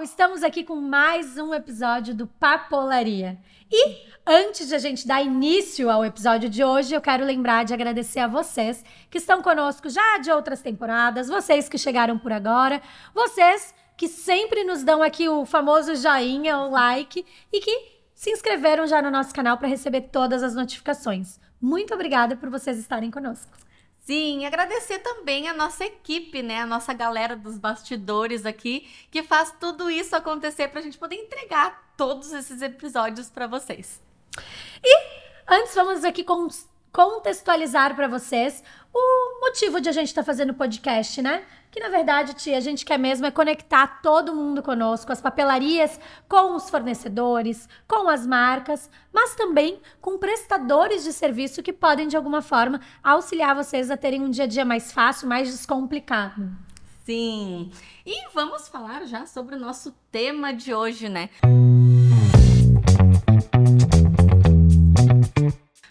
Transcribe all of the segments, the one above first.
Estamos aqui com mais um episódio do Papolaria. E antes de a gente dar início ao episódio de hoje, eu quero lembrar de agradecer a vocês que estão conosco já de outras temporadas, vocês que chegaram por agora, vocês que sempre nos dão aqui o famoso joinha, o like e que se inscreveram já no nosso canal para receber todas as notificações. Muito obrigada por vocês estarem conosco. Sim, agradecer também a nossa equipe, né? A nossa galera dos bastidores aqui, que faz tudo isso acontecer pra gente poder entregar todos esses episódios pra vocês. E antes vamos aqui contextualizar pra vocês o motivo de a gente estar fazendo podcast, né? Que na verdade, tia, a gente quer mesmo é conectar todo mundo conosco, as papelarias com os fornecedores, com as marcas, mas também com prestadores de serviço que podem, de alguma forma, auxiliar vocês a terem um dia a dia mais fácil, mais descomplicado. Sim, e vamos falar já sobre o nosso tema de hoje, né?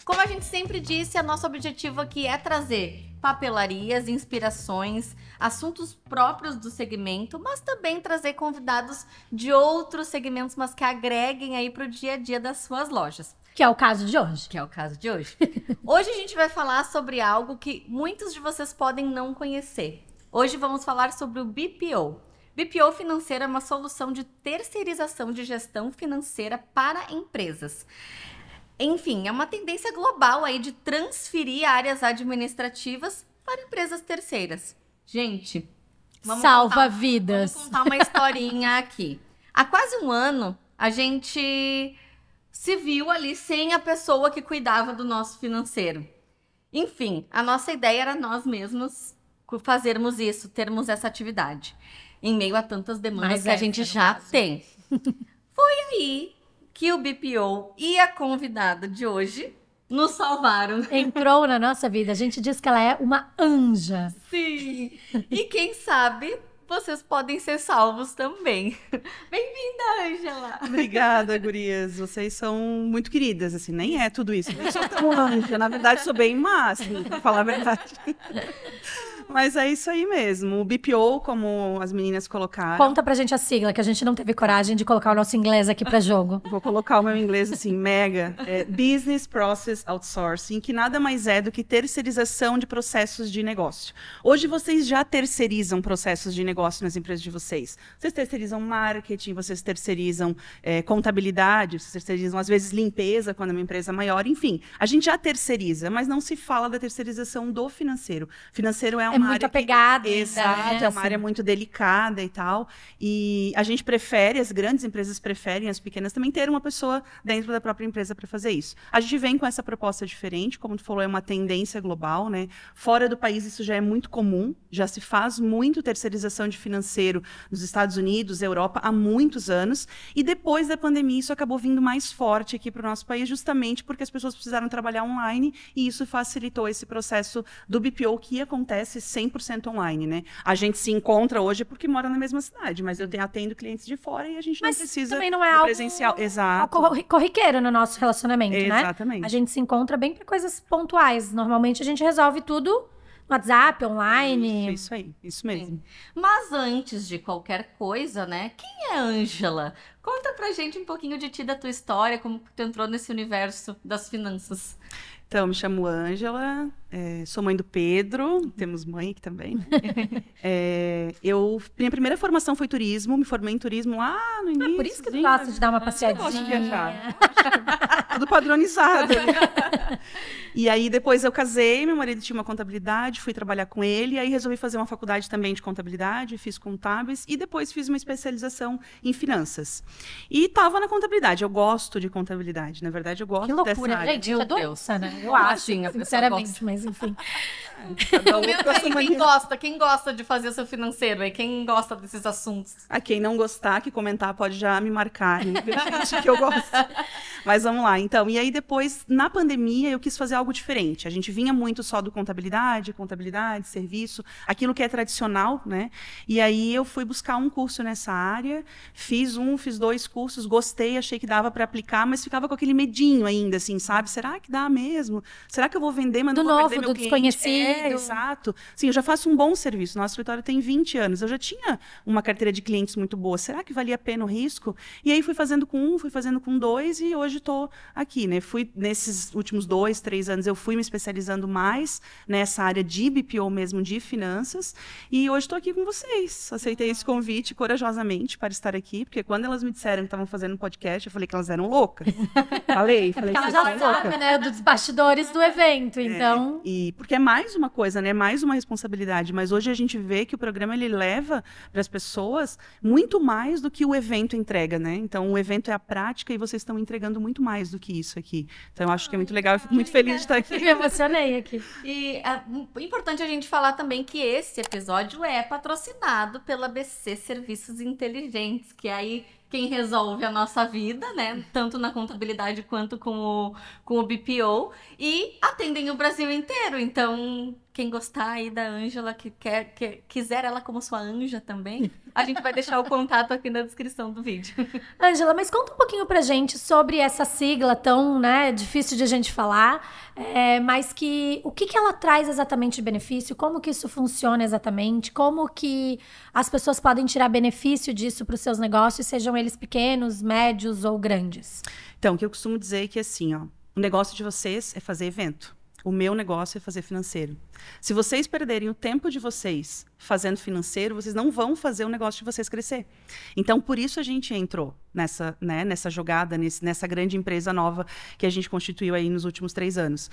Como a gente sempre disse, o nosso objetivo aqui é trazer papelarias, inspirações, assuntos próprios do segmento, mas também trazer convidados de outros segmentos, mas que agreguem aí para o dia a dia das suas lojas. Que é o caso de hoje. Que é o caso de hoje. Hoje a gente vai falar sobre algo que muitos de vocês podem não conhecer. Hoje vamos falar sobre o BPO. BPO financeiro é uma solução de terceirização de gestão financeira para empresas. Enfim, é uma tendência global aí de transferir áreas administrativas para empresas terceiras. Gente, salva vidas. Vamos contar uma historinha aqui. Há quase um ano, a gente se viu ali sem a pessoa que cuidava do nosso financeiro. Enfim, a nossa ideia era nós mesmos fazermos isso, termos essa atividade, em meio a tantas demandas que a gente já tem. Foi aí que o BPO e a convidada de hoje nos salvaram. Entrou na nossa vida. A gente diz que ela é uma anja. Sim. E quem sabe vocês podem ser salvos também. Bem-vinda, Ângela. Obrigada, gurias. Vocês são muito queridas, assim, nem é tudo isso. Eu sou tão anja. Na verdade, sou bem má, assim, pra falar a verdade. Mas é isso aí mesmo. O BPO, como as meninas colocaram. Conta pra gente a sigla, que a gente não teve coragem de colocar o nosso inglês aqui pra jogo. Vou colocar o meu inglês assim, mega. Business Process Outsourcing, que nada mais é do que terceirização de processos de negócio. Hoje vocês já terceirizam processos de negócio nas empresas de vocês. Vocês terceirizam marketing, vocês terceirizam contabilidade, vocês terceirizam, às vezes, limpeza, quando é uma empresa maior. Enfim, a gente já terceiriza, mas não se fala da terceirização do financeiro. Financeiro é uma muito apegada. Exato, né? É uma área muito delicada e tal. E a gente prefere, as grandes empresas preferem, as pequenas também, ter uma pessoa dentro da própria empresa para fazer isso. A gente vem com essa proposta diferente, como tu falou, é uma tendência global, né? Fora do país isso já é muito comum, já se faz muito terceirização de financeiro nos Estados Unidos, Europa, há muitos anos. E depois da pandemia isso acabou vindo mais forte aqui para o nosso país, justamente porque as pessoas precisaram trabalhar online e isso facilitou esse processo do BPO que acontece 100% online, né? A gente se encontra hoje porque mora na mesma cidade, mas eu atendo clientes de fora e a gente não precisa também não é algo presencial. Exato. Corriqueiro no nosso relacionamento, né? Exatamente. A gente se encontra bem para coisas pontuais. Normalmente a gente resolve tudo no WhatsApp, online. Isso aí, isso mesmo. Sim. Mas antes de qualquer coisa, né? Quem é Ângela? Conta pra gente um pouquinho de ti, da tua história, como tu entrou nesse universo das finanças. Então, me chamo Ângela, sou mãe do Pedro, temos mãe aqui também. Minha primeira formação foi turismo, me formei em turismo lá no início. Por isso que tu gosta de dar uma passeadinha. Eu gosto de viajar. Tudo padronizado. E aí, depois eu casei, meu marido tinha uma contabilidade, fui trabalhar com ele, e aí resolvi fazer uma faculdade também de contabilidade, fiz contábeis, e depois fiz uma especialização em finanças. E estava na contabilidade, eu gosto de contabilidade, na verdade eu gosto dessa área. Que loucura, gente, isso é doença, né? Eu Como acho, assim, a pessoa sinceramente, gosta? mas enfim. Comenta aí, quem gosta de fazer o seu financeiro, quem gosta desses assuntos. A quem não gostar, que comentar, pode já me marcar, que eu gosto. Mas vamos lá, então. E aí depois, na pandemia, eu quis fazer algo algo diferente. A gente vinha muito só do contabilidade, serviço, aquilo que é tradicional, né? E aí eu fui buscar um curso nessa área, fiz 2 cursos, gostei, achei que dava para aplicar, mas ficava com aquele medinho ainda, assim, sabe? Será que dá mesmo? Será que eu vou vender, mas não vou perder meu cliente? Desconhecido. Exato. Sim, eu já faço um bom serviço. Nosso escritório tem 20 anos. Eu já tinha uma carteira de clientes muito boa. Será que valia a pena o risco? E aí fui fazendo com 1, fui fazendo com 2 e hoje estou aqui, né? Nesses últimos 2, 3 anos, eu fui me especializando mais nessa área de BPO mesmo, de finanças. E hoje estou aqui com vocês. Aceitei esse convite corajosamente para estar aqui, porque quando elas me disseram que estavam fazendo um podcast, eu falei que elas eram loucas. falei ela já sabe, né? Dos bastidores do evento, então... E porque é mais uma coisa, né? Mais uma responsabilidade. Mas hoje a gente vê que o programa, ele leva para as pessoas muito mais do que o evento entrega, né? Então, o evento é a prática e vocês estão entregando muito mais do que isso aqui. Então, eu acho que é muito legal. Eu fico muito feliz de estar aqui. Me emocionei aqui. E é importante a gente falar também que esse episódio é patrocinado pela BC Serviços Inteligentes, que aí quem resolve a nossa vida, né? Tanto na contabilidade quanto com o BPO. E atendem o Brasil inteiro. Então, quem gostar aí da Ângela, que quiser ela como sua anja também, a gente vai deixar o contato aqui na descrição do vídeo. Ângela, mas conta um pouquinho pra gente sobre essa sigla tão, né, difícil de a gente falar, mas o que ela traz exatamente de benefício, como que isso funciona exatamente, como que as pessoas podem tirar benefício disso para os seus negócios, sejam eles pequenos, médios ou grandes? Então, o que eu costumo dizer é que assim, ó, o negócio de vocês é fazer evento. O meu negócio é fazer financeiro. Se vocês perderem o tempo de vocês fazendo financeiro, vocês não vão fazer o negócio de vocês crescer. Então, por isso a gente entrou nessa jogada, nessa grande empresa nova que a gente constituiu aí nos últimos 3 anos.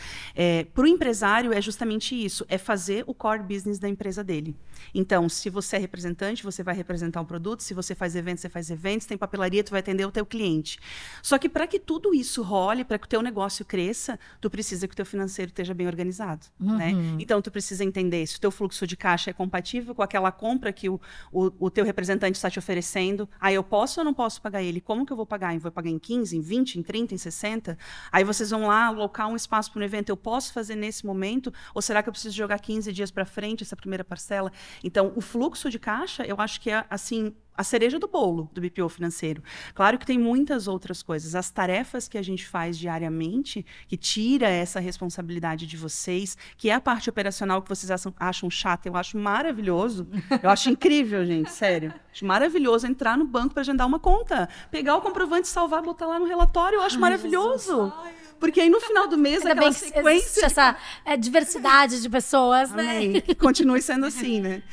Para o empresário, é justamente isso, é fazer o core business da empresa dele. Então, se você é representante, você vai representar um produto, se você faz eventos, você faz eventos, tem papelaria, tu vai atender o teu cliente. Só que para que tudo isso role, para que o teu negócio cresça, tu precisa que o teu financeiro esteja bem organizado. Né? Então, tu precisa entender se o teu fluxo de caixa é compatível com aquela compra que o teu representante está te oferecendo. Aí eu posso ou não posso pagar ele? Como que eu vou pagar? Eu vou pagar em 15, em 20, em 30, em 60? Aí vocês vão lá alocar um espaço para um evento. Eu posso fazer nesse momento? Ou será que eu preciso jogar 15 dias para frente essa primeira parcela? Então, o fluxo de caixa, eu acho que é, assim, a cereja do bolo do BPO financeiro. Claro que tem muitas outras coisas. As tarefas que a gente faz diariamente, que tira essa responsabilidade de vocês, que é a parte operacional que vocês acham chata, eu acho maravilhoso. Eu acho incrível, gente, sério. Acho maravilhoso entrar no banco para agendar uma conta, pegar o comprovante, salvar, botar lá no relatório, eu acho maravilhoso. Porque aí no final do mês, ainda aquela bem que sequência... essa diversidade de pessoas, né? Que continue sendo assim, né?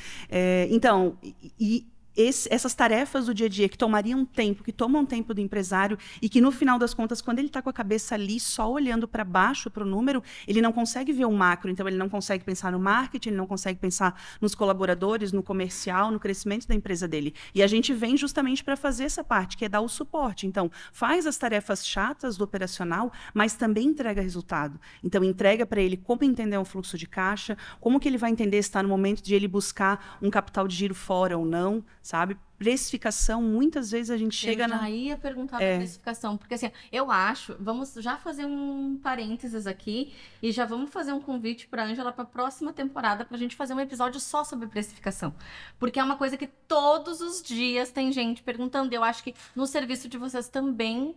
Então, essas tarefas do dia a dia que tomariam tempo, que tomam tempo do empresário e que no final das contas, quando ele está com a cabeça ali só olhando para baixo, para o número, ele não consegue ver o macro, então ele não consegue pensar no marketing, ele não consegue pensar nos colaboradores, no comercial, no crescimento da empresa dele. E a gente vem justamente para fazer essa parte, que é dar o suporte. Então, faz as tarefas chatas do operacional, mas também entrega resultado. Então, entrega para ele como entender um fluxo de caixa, como que ele vai entender se está no momento de ele buscar um capital de giro fora ou não, sabe? Precificação, muitas vezes a gente chega Eu já ia perguntar da precificação, porque assim, eu acho, vamos já fazer um parênteses aqui e já vamos fazer um convite para a Ângela para a próxima temporada para a gente fazer um episódio só sobre precificação, porque é uma coisa que todos os dias tem gente perguntando, eu acho que no serviço de vocês também...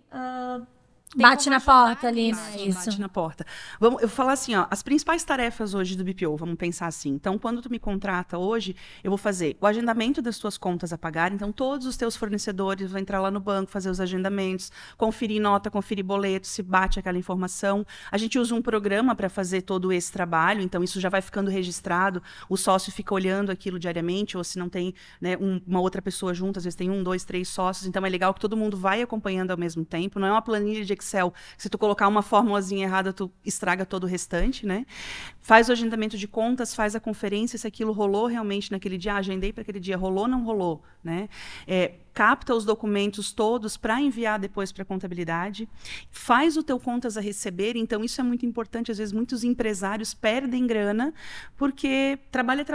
Bate na porta ali, Bate na porta. Eu vou falar assim, ó, as principais tarefas hoje do BPO, vamos pensar assim. Então, quando tu me contrata hoje, eu vou fazer o agendamento das tuas contas a pagar. Então, todos os teus fornecedores vão entrar lá no banco, fazer os agendamentos, conferir nota, conferir boleto, se bate aquela informação. A gente usa um programa para fazer todo esse trabalho, então isso já vai ficando registrado. O sócio fica olhando aquilo diariamente, ou se não tem, né, uma outra pessoa junto, às vezes tem 1, 2, 3 sócios. Então, é legal que todo mundo vai acompanhando ao mesmo tempo. Não é uma planilha de Excel, se tu colocar uma formulazinha errada, tu estraga todo o restante, né? Faz o agendamento de contas, faz a conferência, se aquilo rolou realmente naquele dia, agendei para aquele dia, rolou ou não rolou, né? Capta os documentos todos para enviar depois para a contabilidade, faz o teu contas a receber, então isso é muito importante, às vezes muitos empresários perdem grana, porque trabalha,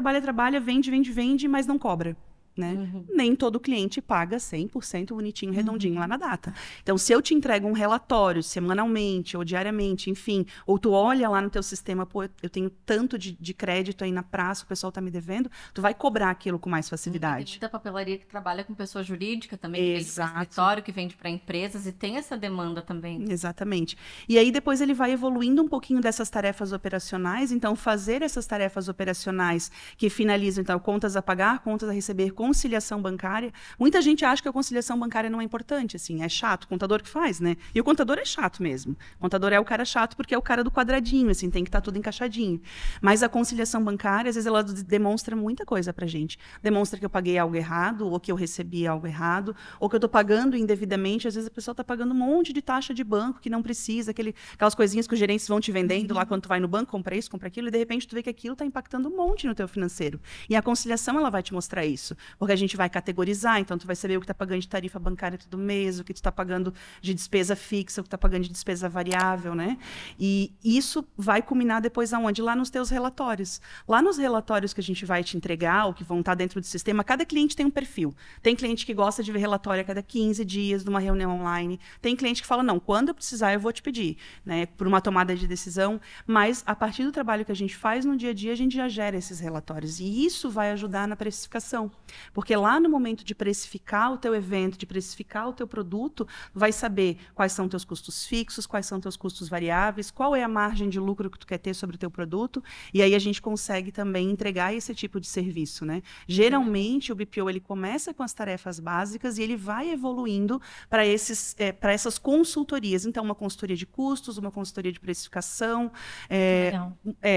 vende, mas não cobra. né? Nem todo cliente paga 100% bonitinho, redondinho lá na data. Então, se eu te entrego um relatório semanalmente ou diariamente, enfim, ou tu olha lá no teu sistema, pô, eu tenho tanto de crédito aí na praça, o pessoal tá me devendo, tu vai cobrar aquilo com mais facilidade. Tem muita papelaria que trabalha com pessoa jurídica também, que vende para escritório, que vende para empresas, e tem essa demanda também. Exatamente. E aí depois ele vai evoluindo um pouquinho dessas tarefas operacionais, então fazer essas tarefas operacionais que finalizam, então, contas a pagar, contas a receber, conciliação bancária. Muita gente acha que a conciliação bancária não é importante, assim, é chato, o contador que faz, né? E o contador é chato mesmo. O contador é o cara chato porque é o cara do quadradinho, assim, tem que estar tudo encaixadinho. Mas a conciliação bancária, às vezes, ela demonstra muita coisa pra gente. Demonstra que eu paguei algo errado, ou que eu recebi algo errado, ou que eu tô pagando indevidamente. Às vezes a pessoa tá pagando um monte de taxa de banco que não precisa, aquelas coisinhas que os gerentes vão te vendendo lá quando tu vai no banco, compra isso, compra aquilo, e de repente tu vê que aquilo tá impactando um monte no teu financeiro. E a conciliação, ela vai te mostrar isso. Porque a gente vai categorizar, então tu vai saber o que tá pagando de tarifa bancária todo mês, o que tu tá pagando de despesa fixa, o que tá pagando de despesa variável, né? E isso vai culminar depois aonde? Lá nos teus relatórios. Lá nos relatórios que a gente vai te entregar, ou que vão estar dentro do sistema, cada cliente tem um perfil. Tem cliente que gosta de ver relatório a cada 15 dias, numa reunião online. Tem cliente que fala, não, quando eu precisar eu vou te pedir, né? Por uma tomada de decisão. Mas, a partir do trabalho que a gente faz no dia a dia, a gente já gera esses relatórios. E isso vai ajudar na precificação. Porque lá no momento de precificar o teu evento, de precificar o teu produto, vai saber quais são teus custos fixos, quais são teus custos variáveis, qual é a margem de lucro que tu quer ter sobre o teu produto, e aí a gente consegue também entregar esse tipo de serviço, né? Geralmente, o BPO, ele começa com as tarefas básicas e ele vai evoluindo para essas consultorias. Então, uma consultoria de custos, uma consultoria de precificação.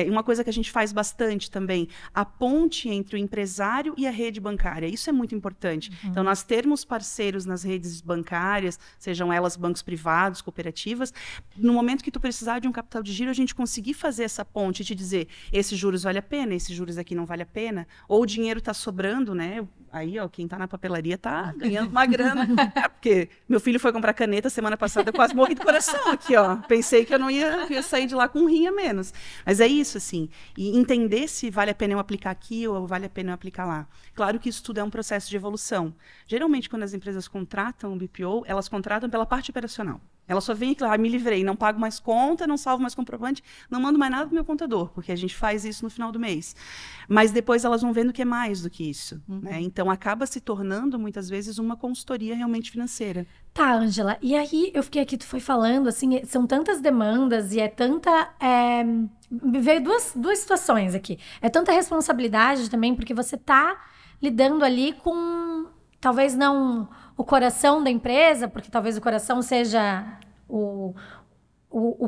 Uma coisa que a gente faz bastante também, a ponte entre o empresário e a rede bancária. Isso é muito importante. Então, nós termos parceiros nas redes bancárias, sejam elas bancos privados, cooperativas, no momento que tu precisar de um capital de giro, a gente conseguir fazer essa ponte e te dizer, esses juros vale a pena, esses juros aqui não vale a pena, ou o dinheiro está sobrando, né? Aí, ó, quem está na papelaria está ganhando uma grana. Porque meu filho foi comprar caneta semana passada, eu quase morri do coração aqui, ó. Pensei que eu não ia sair de lá com um rim a menos. Mas é isso, assim. E entender se vale a pena eu aplicar aqui ou vale a pena eu aplicar lá. Claro que isso tudo é um processo de evolução. Geralmente, quando as empresas contratam o BPO, elas contratam pela parte operacional. Ela só vem aqui, me livrei, não pago mais conta, não salvo mais comprovante, não mando mais nada pro meu contador, porque a gente faz isso no final do mês. Mas depois elas vão vendo que é mais do que isso, né? Então acaba se tornando, muitas vezes, uma consultoria realmente financeira. Tá, Ângela, e aí eu fiquei aqui, tu foi falando, assim, são tantas demandas e é tanta... Me veio duas situações aqui. É tanta responsabilidade também, porque você tá lidando ali com... Talvez não o coração da empresa, porque talvez o coração seja o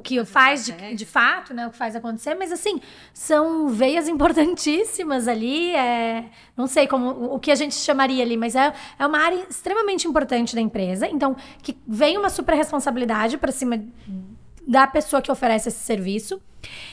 que faz de fato, né? O que faz acontecer, mas assim, são veias importantíssimas ali, não sei o que a gente chamaria ali, mas é uma área extremamente importante da empresa, então, que vem uma super responsabilidade para cima da pessoa que oferece esse serviço,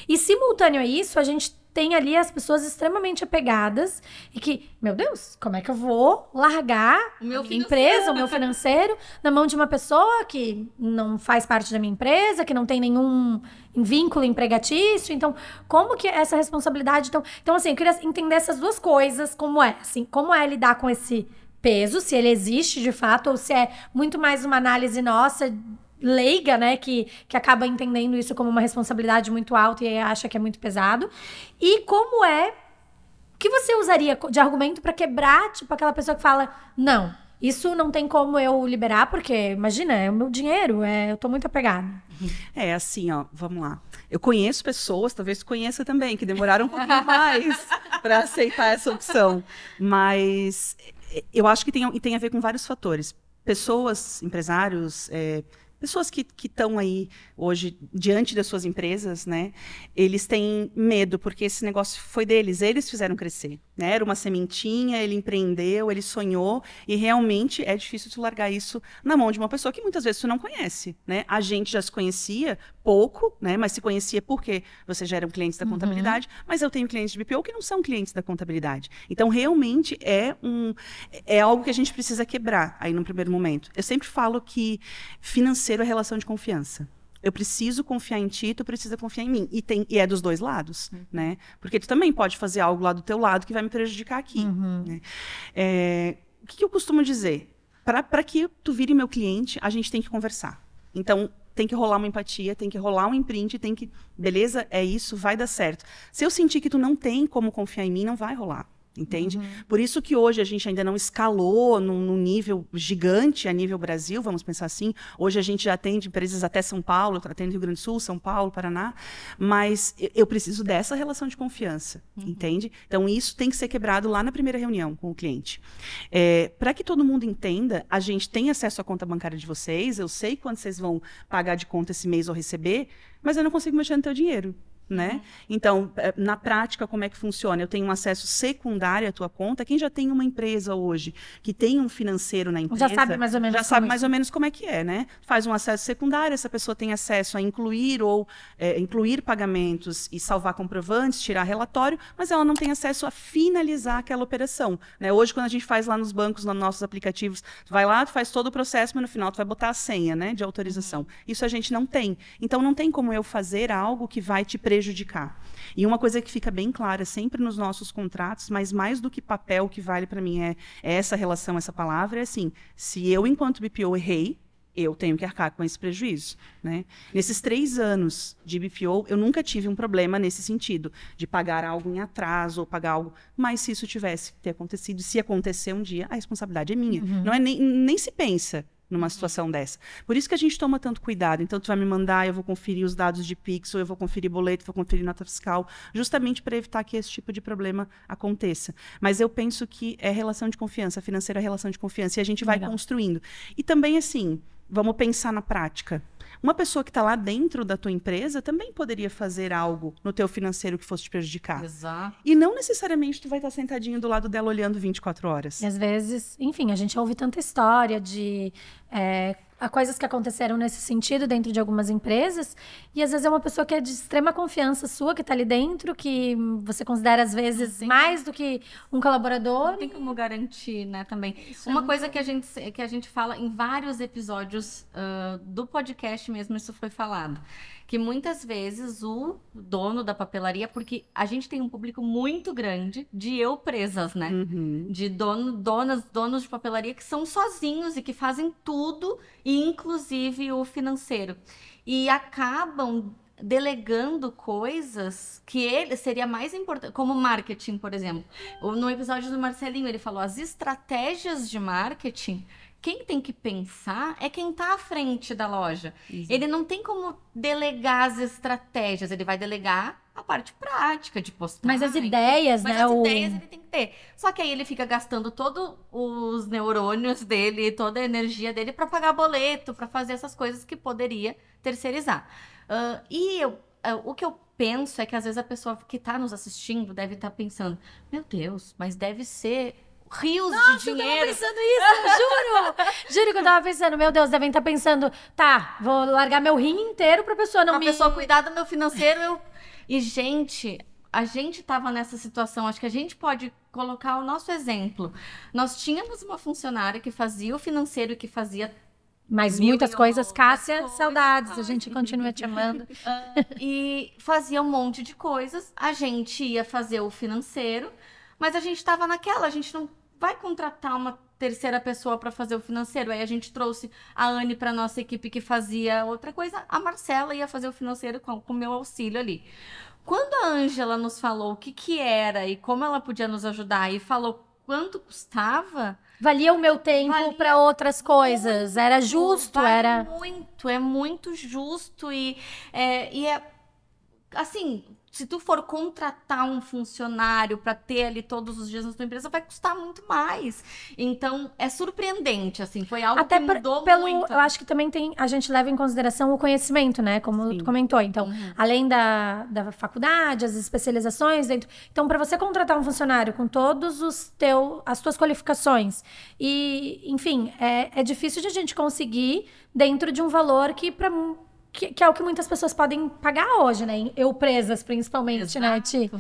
e simultâneo a isso, a gente tem ali as pessoas extremamente apegadas e que, meu Deus, como é que eu vou largar a minha empresa, o meu financeiro, na mão de uma pessoa que não faz parte da minha empresa, que não tem nenhum vínculo empregatício? Então, como que essa responsabilidade... Então, assim, eu queria entender essas duas coisas, como é lidar com esse peso, se ele existe de fato, ou se é muito mais uma análise nossa... leiga, né, que acaba entendendo isso como uma responsabilidade muito alta e acha que é muito pesado. E como o que você usaria de argumento para quebrar, tipo, aquela pessoa que fala, não, isso não tem como eu liberar, porque, imagina, é o meu dinheiro, eu tô muito apegada. Assim, ó, vamos lá. Eu conheço pessoas, talvez tu conheça também, que demoraram um pouquinho mais para aceitar essa opção. Mas eu acho que tem a ver com vários fatores. Pessoas, empresários... pessoas que estão aí hoje diante das suas empresas, né? Eles têm medo porque esse negócio foi deles, eles fizeram crescer, né? Era uma sementinha, ele empreendeu, ele sonhou e realmente é difícil tu largar isso na mão de uma pessoa que muitas vezes tu não conhece, né? A gente já se conhecia pouco, né? Mas se conhecia porque você já eram clientes da contabilidade, mas eu tenho clientes de BPO que não são clientes da contabilidade. Então, realmente é algo que a gente precisa quebrar aí no primeiro momento. Eu sempre falo que financeiro é relação de confiança. Eu preciso confiar em ti, tu precisa confiar em mim. E é dos dois lados, né? Porque tu também pode fazer algo lá do teu lado que vai me prejudicar aqui. Né? O que eu costumo dizer? Para que tu vire meu cliente, a gente tem que conversar. Então, tem que rolar uma empatia, tem que rolar um imprint, tem que... Beleza? É isso, vai dar certo. Se eu sentir que tu não tem como confiar em mim, não vai rolar. Entende? Por isso que hoje a gente ainda não escalou num nível gigante a nível Brasil, vamos pensar assim. Hoje a gente já atende empresas até São Paulo, atende Rio Grande do Sul, São Paulo, Paraná, mas eu preciso dessa relação de confiança, entende? Então isso tem que ser quebrado lá na primeira reunião com o cliente. Para que todo mundo entenda, a gente tem acesso à conta bancária de vocês, eu sei quanto vocês vão pagar de conta esse mês ou receber, mas eu não consigo mexer no teu dinheiro. Né? Então, na prática, como é que funciona? Eu tenho um acesso secundário à tua conta. Quem já tem uma empresa hoje, que tem um financeiro na empresa, já sabe mais ou menos como é que é, né? Faz um acesso secundário, essa pessoa tem acesso a incluir incluir pagamentos e salvar comprovantes, tirar relatório, mas ela não tem acesso a finalizar aquela operação, né? Hoje, quando a gente faz lá nos bancos, nos nossos aplicativos, tu vai lá, tu faz todo o processo, mas no final tu vai botar a senha, né, de autorização. Isso a gente não tem. Então, não tem como eu fazer algo que vai te prejudicar. E uma coisa que fica bem clara sempre nos nossos contratos, mas mais do que papel, o que vale para mim é essa relação, essa palavra, é assim, se eu, enquanto BPO, errei, eu tenho que arcar com esse prejuízo. Né? Nesses 3 anos de BPO, eu nunca tive um problema nesse sentido, de pagar algo em atraso ou pagar algo, mas se isso tivesse que ter acontecido, se acontecer um dia, a responsabilidade é minha. Não é nem se pensa numa situação dessa. Por isso que a gente toma tanto cuidado. Então, tu vai me mandar, eu vou conferir os dados de Pix, ou eu vou conferir boleto, vou conferir nota fiscal, justamente para evitar que esse tipo de problema aconteça. Mas eu penso que é relação de confiança, financeira é relação de confiança, e a gente vai construindo. E também, assim, vamos pensar na prática. Uma pessoa que está lá dentro da tua empresa também poderia fazer algo no teu financeiro que fosse te prejudicar. Exato. E não necessariamente tu vai estar sentadinho do lado dela olhando 24 horas. E às vezes, enfim, a gente ouve tanta história de coisas que aconteceram nesse sentido dentro de algumas empresas, e às vezes é uma pessoa que é de extrema confiança sua, que está ali dentro, que você considera às vezes mais do que um colaborador. Não tem como garantir, né, também. Uma coisa que a gente fala em vários episódios do podcast mesmo, isso foi falado, que muitas vezes o dono da papelaria, porque a gente tem um público muito grande de presas, né? De donos de papelaria que são sozinhos e que fazem tudo, inclusive o financeiro. E acabam delegando coisas que ele seria mais importante, como marketing, por exemplo. No episódio do Marcelinho, ele falou as estratégias de marketing. Quem tem que pensar é quem está à frente da loja. Exato. Ele não tem como delegar as estratégias, ele vai delegar a parte prática de postar. Mas as ideias, né? As ideias ele tem que ter. Só que aí ele fica gastando todos os neurônios dele, toda a energia dele para pagar boleto, para fazer essas coisas que poderia terceirizar. O que eu penso é que às vezes a pessoa que está nos assistindo deve estar pensando, meu Deus, mas deve ser rios de dinheiro. Eu tava pensando isso, juro! Juro que eu tava pensando, meu Deus, devem estar pensando, tá, vou largar meu rim inteiro pra pessoa não me... A pessoa cuidar do meu financeiro, E, gente, a gente tava nessa situação, acho que a gente pode colocar o nosso exemplo. Nós tínhamos uma funcionária que fazia o financeiro e que fazia... Mas muitas coisas, Cássia, saudades, a gente continua te amando. E fazia um monte de coisas, a gente ia fazer o financeiro, mas a gente estava naquela, a gente não vai contratar uma terceira pessoa para fazer o financeiro. Aí a gente trouxe a Anne para nossa equipe que fazia outra coisa, a Marcela ia fazer o financeiro com o meu auxílio ali. Quando a Ângela nos falou o que era e como ela podia nos ajudar e falou quanto custava... Valia o meu tempo para outras coisas, muito, era justo, era... É muito justo e é assim... Se tu for contratar um funcionário para ter ali todos os dias na tua empresa, vai custar muito mais. Então, é surpreendente, assim, foi algo que mudou muito. Eu acho que também a gente leva em consideração o conhecimento, né? Como tu comentou. Então, além da faculdade, as especializações dentro... Então, para você contratar um funcionário com todos as tuas qualificações e, enfim, é difícil de a gente conseguir dentro de um valor que que é o que muitas pessoas podem pagar hoje, né? Eu presas, principalmente, né, Ti?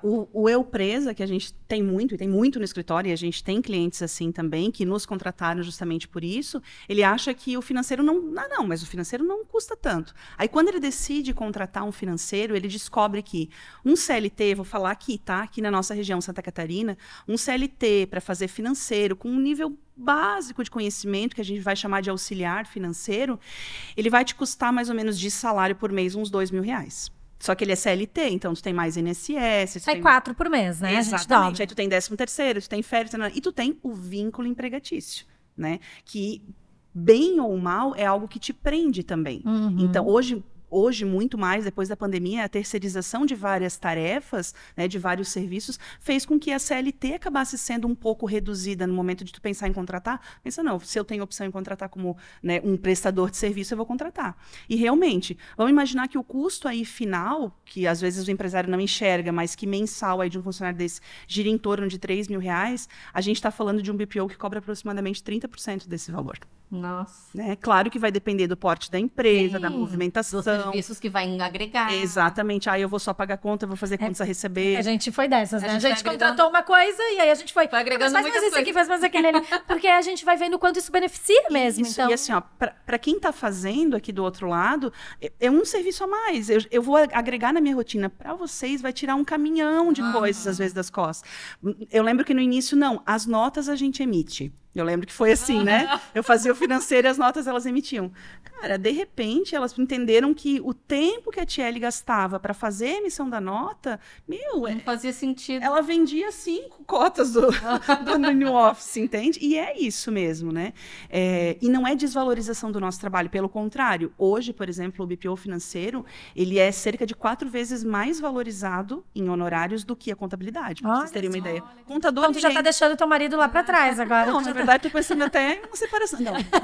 O eu presa, que a gente tem muito, e tem muito no escritório, e a gente tem clientes assim também, que nos contrataram justamente por isso, ele acha que o financeiro mas o financeiro não custa tanto. Aí, quando ele decide contratar um financeiro, ele descobre que um CLT, vou falar aqui, tá? Aqui na nossa região, Santa Catarina, um CLT para fazer financeiro com um nível básico de conhecimento, que a gente vai chamar de auxiliar financeiro, ele vai te custar mais ou menos de salário por mês uns R$2.000. Só que ele é CLT, então tu tem mais INSS. Sai 4 por mês, né? Exatamente. Aí tu tem 13º, tu tem férias, e tu tem o vínculo empregatício, né? Que, bem ou mal, é algo que te prende também. Então, hoje, muito mais, depois da pandemia, a terceirização de várias tarefas, né, de vários serviços, fez com que a CLT acabasse sendo um pouco reduzida no momento de tu pensar em contratar. Pensa, não, se eu tenho opção em contratar como, né, um prestador de serviço, eu vou contratar. E realmente, vamos imaginar que o custo aí final, que às vezes o empresário não enxerga, mas que mensal aí de um funcionário desse gira em torno de R$3.000, a gente está falando de um BPO que cobra aproximadamente 30% desse valor. Nossa. Né? Claro que vai depender do porte da empresa, Sim, da movimentação. dos serviços que vai agregar. Exatamente. Aí eu vou só pagar conta, eu vou fazer contas a receber. A gente foi dessas, né? A gente vai contratou uma coisa e aí a gente foi agregando faz mais isso aqui, faz mais aquele ali. Porque a gente vai vendo o quanto isso beneficia mesmo. Isso, então... E assim, ó, para quem está fazendo aqui do outro lado, é um serviço a mais. Eu vou agregar na minha rotina. Para vocês, vai tirar um caminhão de coisas, às vezes, das costas. Eu lembro que no início, não. As notas a gente emite. Eu lembro que foi assim, né? Eu fazia o financeiro e as notas elas emitiam. Cara, de repente, elas entenderam que o tempo que a TL gastava para fazer a emissão da nota, não fazia sentido. Ela vendia 5 cotas do New Office, entende? E é isso mesmo, né? E não é desvalorização do nosso trabalho, pelo contrário. Hoje, por exemplo, o BPO financeiro, ele é cerca de 4 vezes mais valorizado em honorários do que a contabilidade, para vocês terem uma ideia. Contador, então, tu já tá deixando teu marido lá para trás agora. Não, na verdade, tô pensando até em uma separação. Não, mentira.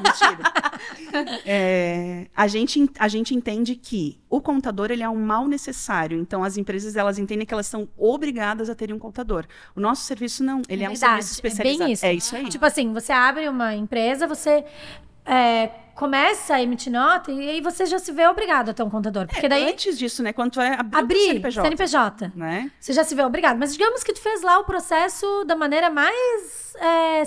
A gente entende que o contador ele é um mal necessário. Então, as empresas elas entendem que elas são obrigadas a terem um contador. O nosso serviço não. Ele é um serviço especializado. É bem isso. É isso aí. Tipo assim, você abre uma empresa, você começa a emitir nota e aí você já se vê obrigado a ter um contador. Porque daí, antes disso, né? Quando tu vai abrir CNPJ. Né? Você já se vê obrigado. Mas digamos que tu fez lá o processo da maneira mais